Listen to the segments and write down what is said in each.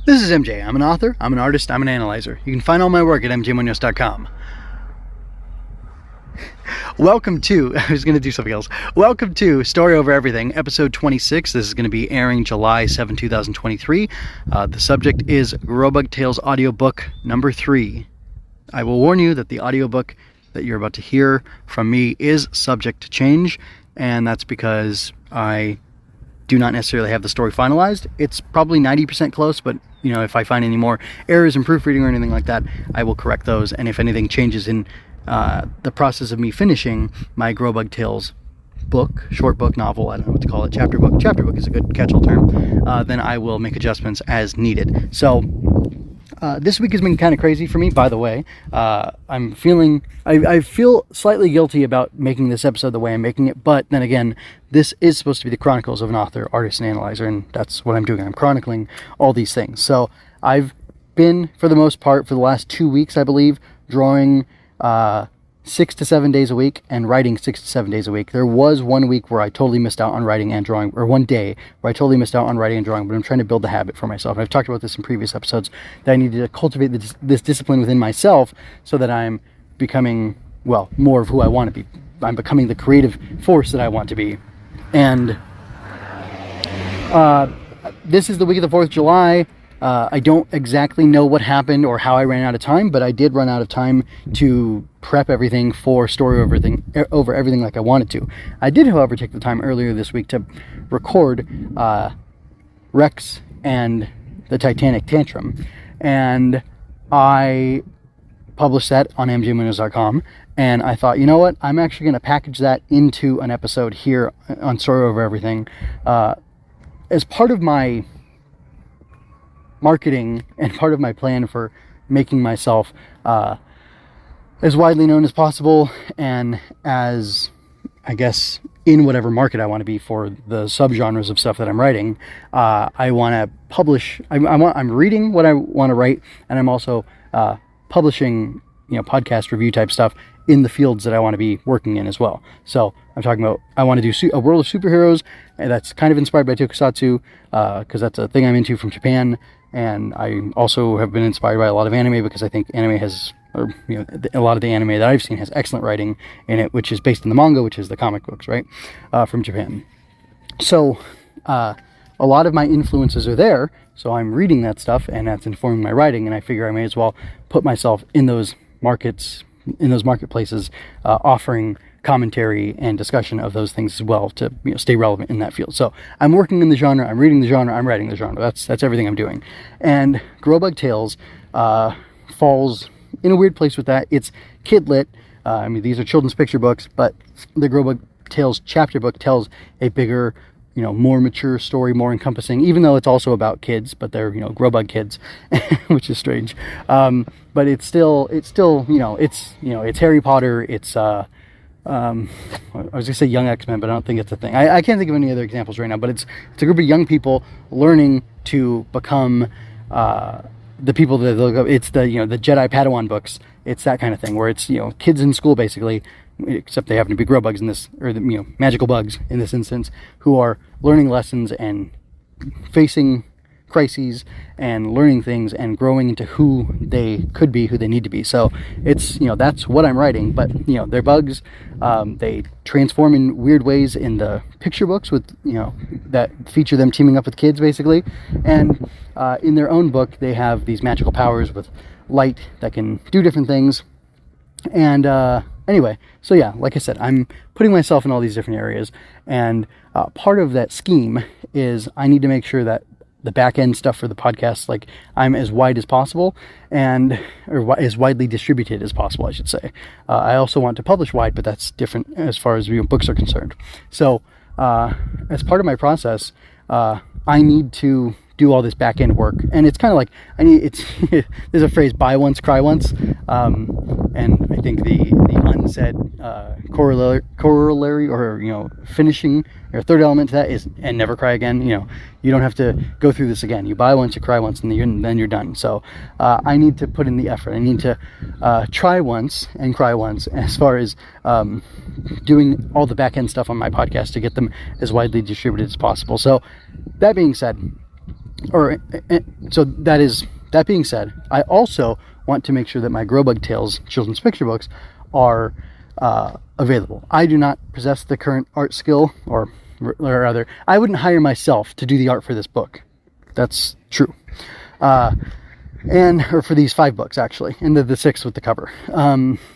This is MJ. I'm an author, I'm an artist, I'm an analyzer. You can find all my work at mjmunoz.com. Welcome to, I was going to do something else. Welcome to Story Over Everything, episode 26. This is going to be airing July 7, 2023. The subject is Grobug Tales audiobook number 3. I will warn you that the audiobook that you're about to hear from me is subject to change, and that's because I do not necessarily have the story finalized. It's probably 90% close, but if I find any more errors in proofreading or anything like that, I will correct those. And if anything changes in the process of me finishing my Grobug Tales book, short book, novel, I don't know what to call it, chapter book is a good catch-all term, then I will make adjustments as needed. So this week has been kind of crazy for me, by the way. I feel slightly guilty about making this episode the way I'm making it, but then again, this is supposed to be the chronicles of an author, artist, and analyzer, and that's what I'm doing. I'm chronicling all these things. So I've been, for the most part, for the last 2 weeks, I believe, drawing 6 to 7 days a week and writing 6 to 7 days a week. There was 1 week where I totally missed out on writing and drawing, or one day where I totally missed out on writing and drawing, but I'm trying to build the habit for myself. And I've talked about this in previous episodes, that I need to cultivate this discipline within myself so that I'm becoming, more of who I want to be. I'm becoming the creative force that I want to be. And this is the week of the 4th of July. I don't exactly know what happened or how I ran out of time, but I did run out of time to prep everything for Story Over Everything like I wanted to. I did, however, take the time earlier this week to record Rex and the Titanic Tantrum, and I published that on mjmunoz.com, and I thought, you know what, I'm actually going to package that into an episode here on Story Over Everything as part of my marketing and part of my plan for making myself as widely known as possible, and as, I guess, in whatever market I want to be for the subgenres of stuff that I'm writing. I want to publish. I'm reading what I want to write, and I'm also publishing, podcast review type stuff in the fields that I want to be working in as well. So I'm talking about, I want to do a world of superheroes, and that's kind of inspired by tokusatsu, because that's a thing I'm into from Japan. And I also have been inspired by a lot of anime, because I think anime has, a lot of the anime that I've seen has excellent writing in it, which is based in the manga, which is the comic books, right, from Japan. So a lot of my influences are there, so I'm reading that stuff, and that's informing my writing, and I figure I may as well put myself in those marketplaces, offering commentary and discussion of those things as well, to stay relevant in that field. So I'm working in the genre, I'm reading the genre, I'm writing the genre. That's everything I'm doing. And Grobug Tales falls in a weird place with that. It's kid lit. These are children's picture books, but the Grobug Tales chapter book tells a bigger, more mature story, more encompassing, even though it's also about kids, but they're, Grobug kids, which is strange. But it's still, it's Harry Potter. It's, I was going to say young X-Men, but I don't think it's a thing. I can't think of any other examples right now, but it's a group of young people learning to become, the people that they look up. It's the Jedi Padawan books. It's that kind of thing, where it's, kids in school basically, except they happen to be Grobugs in this, or the magical bugs in this instance, who are learning lessons and facing crises and learning things and growing into who they could be, who they need to be. So it's, that's what I'm writing, but they're bugs. They transform in weird ways in the picture books with, that feature them teaming up with kids basically. And in their own book, they have these magical powers with light that can do different things. And anyway, so yeah, like I said, I'm putting myself in all these different areas, and part of that scheme is I need to make sure that the back end stuff for the podcast, like, I'm as wide as possible, or as widely distributed as possible, I should say. I also want to publish wide, but that's different as far as books are concerned. So as part of my process, I need to do all this back end work, and it's kind of like there's a phrase, buy once, cry once, and I think the unsaid corollary or finishing or third element to that is, and never cry again. You don't have to go through this again. You buy once, you cry once, and then you're done. So I need to put in the effort. I need to try once and cry once, as far as doing all the back end stuff on my podcast to get them as widely distributed as possible. So that being said, So that being said, I also want to make sure that my Grobug Tales children's picture books are available. I do not possess the current art skill, or rather, I wouldn't hire myself to do the art for this book. That's true. Or for these 5 books, actually, and the 6 with the cover.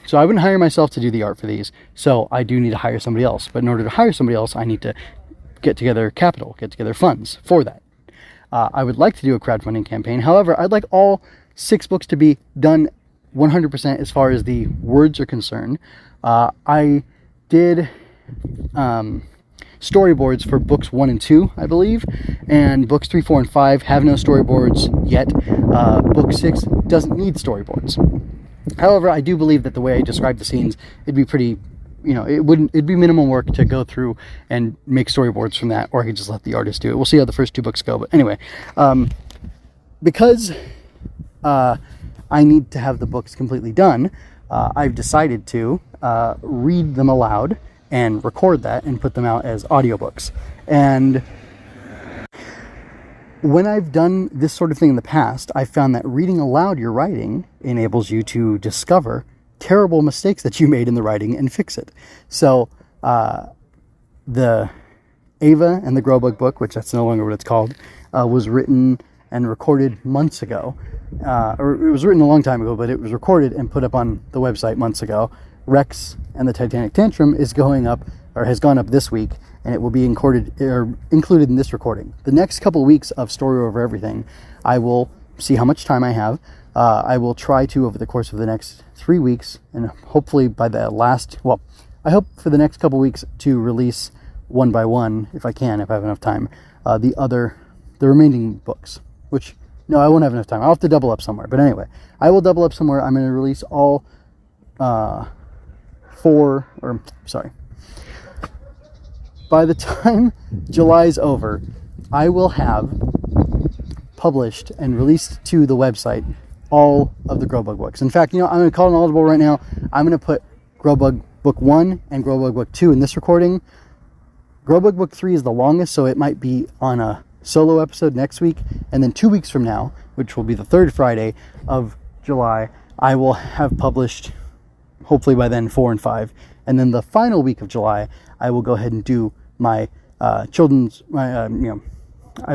So I wouldn't hire myself to do the art for these, so I do need to hire somebody else. But in order to hire somebody else, I need to get together capital, get together funds for that. I would like to do a crowdfunding campaign. However, I'd like all 6 books to be done 100% as far as the words are concerned. I did storyboards for books 1 and 2, I believe, and books 3, 4, and 5 have no storyboards yet. Book 6 doesn't need storyboards. However, I do believe that the way I describe the scenes, it'd be pretty, it'd be minimum work to go through and make storyboards from that, or I could just let the artist do it. We'll see how the first 2 books go. But anyway, because I need to have the books completely done, I've decided to read them aloud and record that and put them out as audiobooks. And when I've done this sort of thing in the past, I've found that reading aloud your writing enables you to discover terrible mistakes that you made in the writing and fix it. So the Ava and the Grobug Book, which that's no longer what it's called, was written and recorded months ago. Or it was written a long time ago, but it was recorded and put up on the website months ago. Rex and the Titanic Tantrum is going up, or has gone up this week, and it will be included in this recording. The next couple of weeks of Story Over Everything, I will see how much time I have. I will try to, over the course of the next 3 weeks, and hopefully by the I hope for the next couple of weeks to release one by one, if I can, if I have enough time, the remaining books, which, no, I won't have enough time. I'll have to double up somewhere. But anyway, I will double up somewhere. I'm going to release all by the time July's over, I will have published and released to the website all of the Grobug books. In fact, I'm going to call an audible right now. I'm going to put Grobug Book 1 and Grobug Book 2 in this recording. Grobug Book 3 is the longest, so it might be on a solo episode next week. And then 2 weeks from now, which will be the 3rd Friday of July, I will have published, hopefully by then, 4 and 5. And then the final week of July, I will go ahead and do my I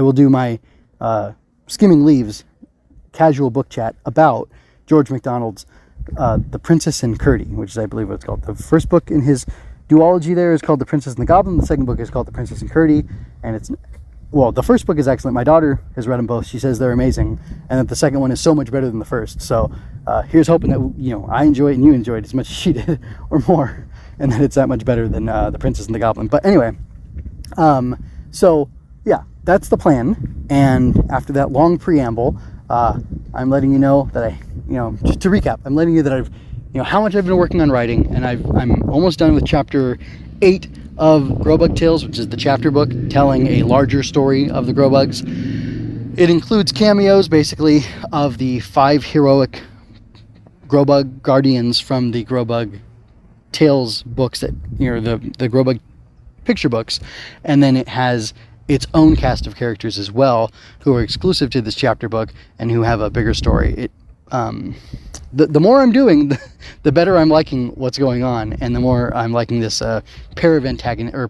will do my Skimming Leaves casual book chat about George MacDonald's The Princess and Curdie, which is, I believe, what it's called. The first book in his duology there is called The Princess and the Goblin. The second book is called The Princess and Curdie, and the first book is excellent. My daughter has read them both. She says they're amazing, and that the second one is so much better than the first. So here's hoping that I enjoy it and you enjoy it as much as she did, or more, and that it's that much better than The Princess and the Goblin. But anyway, so yeah, that's the plan. And after that long preamble, I'm letting you know that just to recap, I'm letting you that I've, how much I've been working on writing, and I'm almost done with chapter 8 of Grobug Tales, which is the chapter book telling a larger story of the Grobugs. It includes cameos, basically, of the 5 heroic Grobug guardians from the Grobug Tales books, that the Grobug picture books, and then it has its own cast of characters as well, who are exclusive to this chapter book and who have a bigger story. The more I'm doing, the better I'm liking what's going on, and the more I'm liking this pair of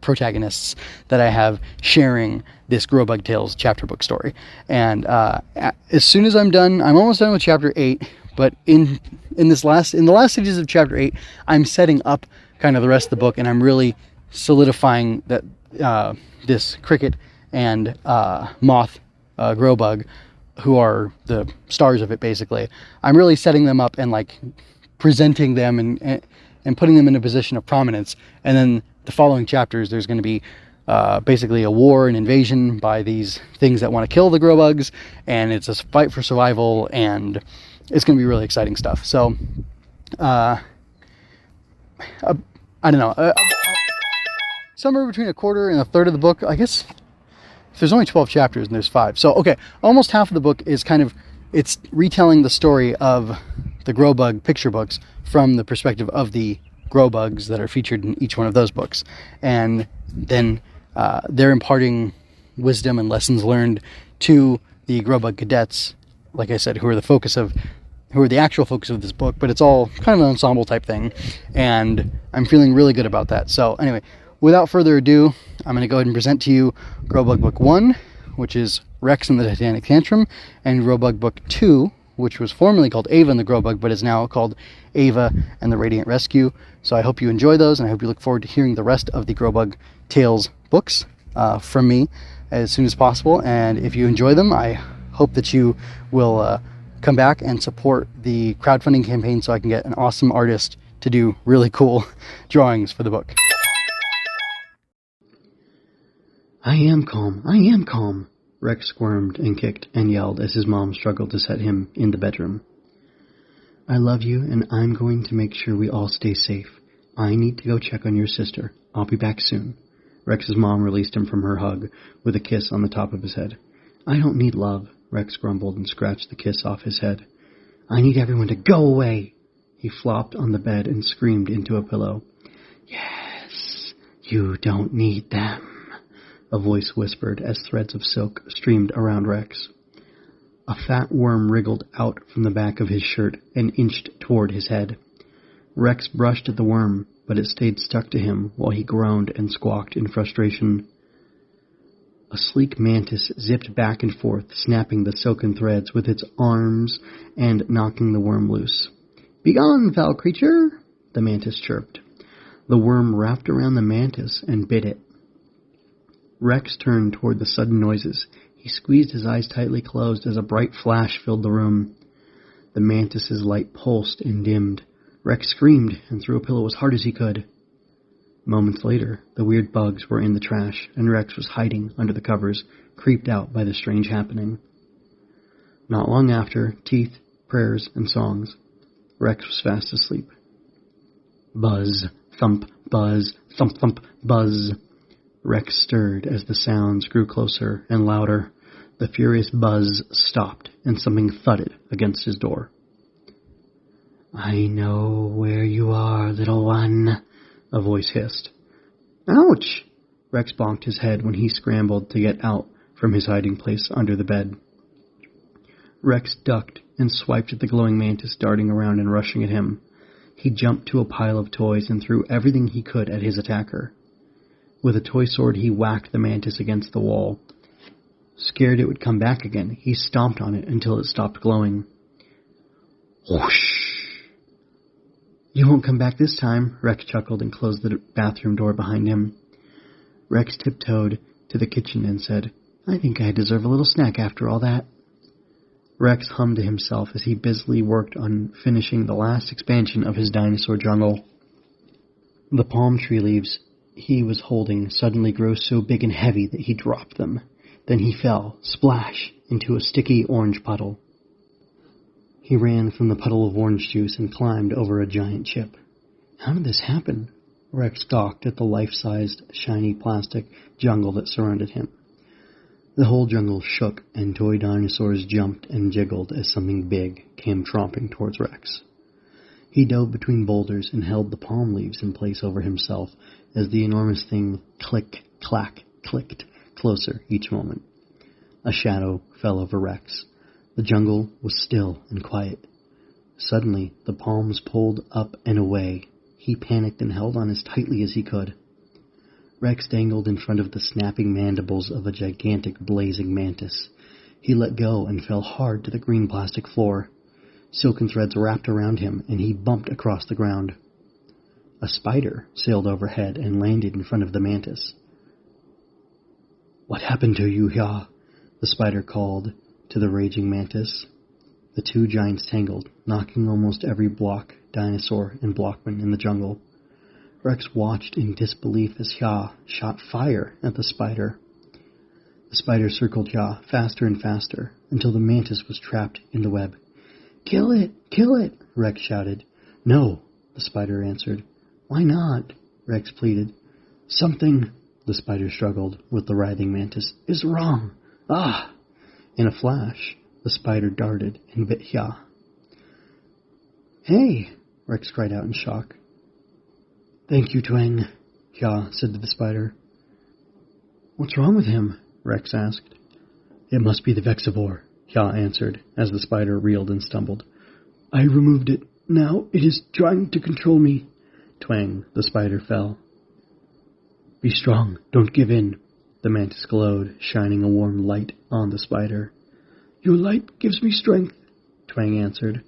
protagonists that I have sharing this Grobug Tales chapter book story. And as soon as I'm done, I'm almost done with chapter 8, but in the last stages of chapter 8, I'm setting up kind of the rest of the book, and I'm really solidifying that this Cricket and Moth Grobug, who are the stars of it, basically. I'm really setting them up and presenting them and putting them in a position of prominence. And then the following chapters, there's going to be basically a war, an invasion by these things that want to kill the Grobugs, and it's a fight for survival, and it's going to be really exciting stuff. So, I don't know. Somewhere between a quarter and a third of the book, I guess. If there's only 12 chapters and there's 5. So, okay, almost half of the book is it's retelling the story of the Grobug picture books from the perspective of the Grobugs that are featured in each one of those books. And then they're imparting wisdom and lessons learned to the Grobug cadets, like I said, who are the actual focus of this book, but it's all kind of an ensemble type thing, and I'm feeling really good about that. So anyway, without further ado, I'm going to go ahead and present to you Grobug Book 1, which is Rex and the Titanic Tantrum, and Grobug Book 2, which was formerly called Ava and the Grobug, but is now called Ava and the Radiant Rescue. So I hope you enjoy those, and I hope you look forward to hearing the rest of the Grobug Tales books from me as soon as possible. And if you enjoy them, I hope that you will come back and support the crowdfunding campaign so I can get an awesome artist to do really cool drawings for the book. I am calm, Rex squirmed and kicked and yelled as his mom struggled to set him in the bedroom. I love you, and I'm going to make sure we all stay safe. I need to go check on your sister. I'll be back soon. Rex's mom released him from her hug with a kiss on the top of his head. I don't need love, Rex grumbled and scratched the kiss off his head. I need everyone to go away. He flopped on the bed and screamed into a pillow. Yes, you don't need them, a voice whispered as threads of silk streamed around Rex. A fat worm wriggled out from the back of his shirt and inched toward his head. Rex brushed at the worm, but it stayed stuck to him while he groaned and squawked in frustration. A sleek mantis zipped back and forth, snapping the silken threads with its arms and knocking the worm loose. Begone, foul creature, the mantis chirped. The worm wrapped around the mantis and bit it. Rex turned toward the sudden noises. He squeezed his eyes tightly closed as a bright flash filled the room. The mantis's light pulsed and dimmed. Rex screamed and threw a pillow as hard as he could. Moments later, the weird bugs were in the trash, and Rex was hiding under the covers, creeped out by the strange happening. Not long after, teeth, prayers, and songs, Rex was fast asleep. Buzz, thump, buzz, thump, thump, buzz. Rex stirred as the sounds grew closer and louder. The furious buzz stopped, and something thudded against his door. I know where you are, little one, a voice hissed. Ouch! Rex bonked his head when he scrambled to get out from his hiding place under the bed. Rex ducked and swiped at the glowing mantis darting around and rushing at him. He jumped to a pile of toys and threw everything he could at his attacker. With a toy sword, he whacked the mantis against the wall. Scared it would come back again, he stomped on it until it stopped glowing. Whoosh! You won't come back this time, Rex chuckled and closed the bathroom door behind him. Rex tiptoed to the kitchen and said, I think I deserve a little snack after all that. Rex hummed to himself as he busily worked on finishing the last expansion of his dinosaur jungle. The palm tree leaves he was holding suddenly grew so big and heavy that he dropped them. Then he fell, splash, into a sticky orange puddle. He ran from the puddle of orange juice and climbed over a giant chip. How did this happen? Rex gawked at the life-sized, shiny plastic jungle that surrounded him. The whole jungle shook, and toy dinosaurs jumped and jiggled as something big came tromping towards Rex. He dove between boulders and held the palm leaves in place over himself as the enormous thing click, clack, clicked closer each moment. A shadow fell over Rex. The jungle was still and quiet. Suddenly, the palms pulled up and away. He panicked and held on as tightly as he could. Rex dangled in front of the snapping mandibles of a gigantic blazing mantis. He let go and fell hard to the green plastic floor. Silken threads wrapped around him, and he bumped across the ground. A spider sailed overhead and landed in front of the mantis. What happened to you, Hya? The spider called to the raging mantis. The two giants tangled, knocking almost every block, dinosaur, and blockman in the jungle. Rex watched in disbelief as Hya shot fire at the spider. The spider circled Hya faster and faster until the mantis was trapped in the web. Kill it! Kill it! Rex shouted. No, the spider answered. Why not? Rex pleaded. Something, the spider struggled with the writhing mantis, is wrong. Ah! In a flash, the spider darted and bit Hya. Hey! Rex cried out in shock. Thank you, Twang, Hya said to the spider. What's wrong with him? Rex asked. It must be the Vexivore, Hya answered, as the spider reeled and stumbled. I removed it. Now it is trying to control me. Twang, the spider fell. Be strong, don't give in. The mantis glowed, shining a warm light on the spider. Your light gives me strength, Twang answered.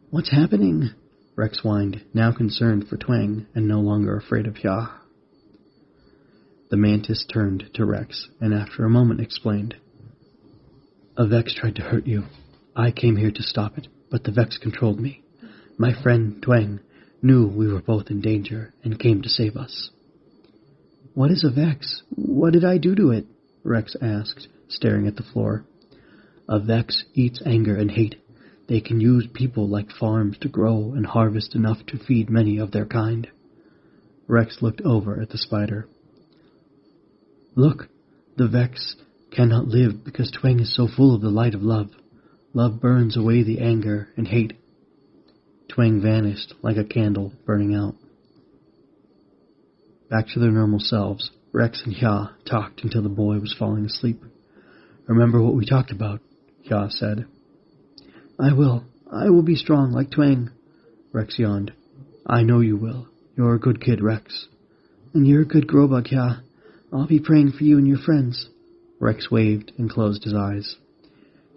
What's happening? Rex whined, now concerned for Twang and no longer afraid of Hya. The mantis turned to Rex and after a moment explained. A Vex tried to hurt you. I came here to stop it, but the Vex controlled me. My friend, Twang, knew we were both in danger and came to save us. What is a Vex? What did I do to it? Rex asked, staring at the floor. A Vex eats anger and hate. They can use people like farms to grow and harvest enough to feed many of their kind. Rex looked over at the spider. Look, the Vex cannot live because Twang is so full of the light of love. Love burns away the anger and hate. Twang vanished like a candle burning out. Back to their normal selves, Rex and Hya talked until the boy was falling asleep. Remember what we talked about, Hya said. I will. I will be strong like Twang, Rex yawned. I know you will. You're a good kid, Rex. And you're a good Grobug, Hya. I'll be praying for you and your friends. Rex waved and closed his eyes.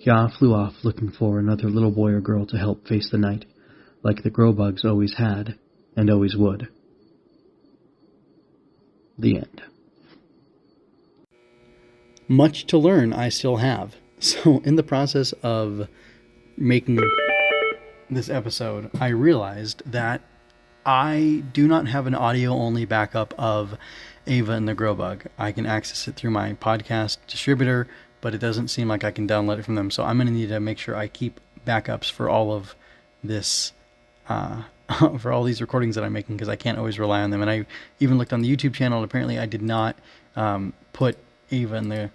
Hya flew off looking for another little boy or girl to help face the night, like the Grobugs always had and always would. The end. Much to learn I still have. So in the process of making this episode, I realized that I do not have an audio-only backup of Ava and the Grobug. I can access it through my podcast distributor, but it doesn't seem like I can download it from them. So I'm going to need to make sure I keep backups for all of this, for all these recordings that I'm making, because I can't always rely on them. And I even looked on the YouTube channel, and apparently I did not put Ava and the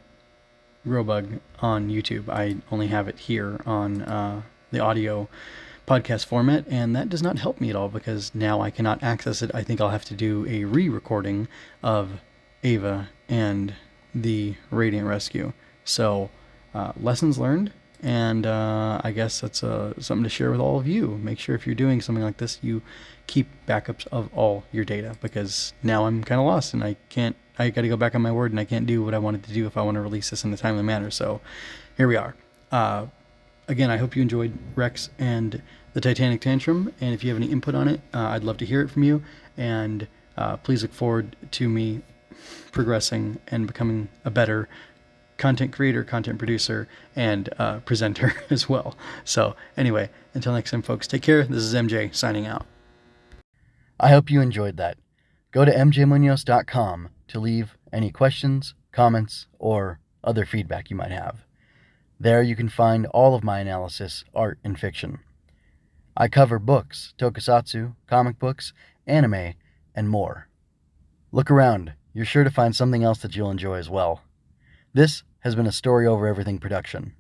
Grobug on YouTube. I only have it here on the audio podcast format, and that does not help me at all because now I cannot access it. I think I'll have to do a re-recording of Ava and the Radiant Rescue. So, lessons learned, and I guess that's something to share with all of you. Make sure if you're doing something like this, you keep backups of all your data, because now I'm kind of lost and I got to go back on my word and I can't do what I wanted to do if I want to release this in a timely manner. So, here we are. Again, I hope you enjoyed Rex and the Titanic Tantrum, and if you have any input on it, I'd love to hear it from you, and please look forward to me progressing and becoming a better content creator, content producer, and presenter as well. So anyway, until next time, folks, take care. This is MJ signing out. I hope you enjoyed that. Go to mjmunoz.com to leave any questions, comments, or other feedback you might have. There you can find all of my analysis, art, and fiction. I cover books, tokusatsu, comic books, anime, and more. Look around. You're sure to find something else that you'll enjoy as well. This has been a Story Over Everything production.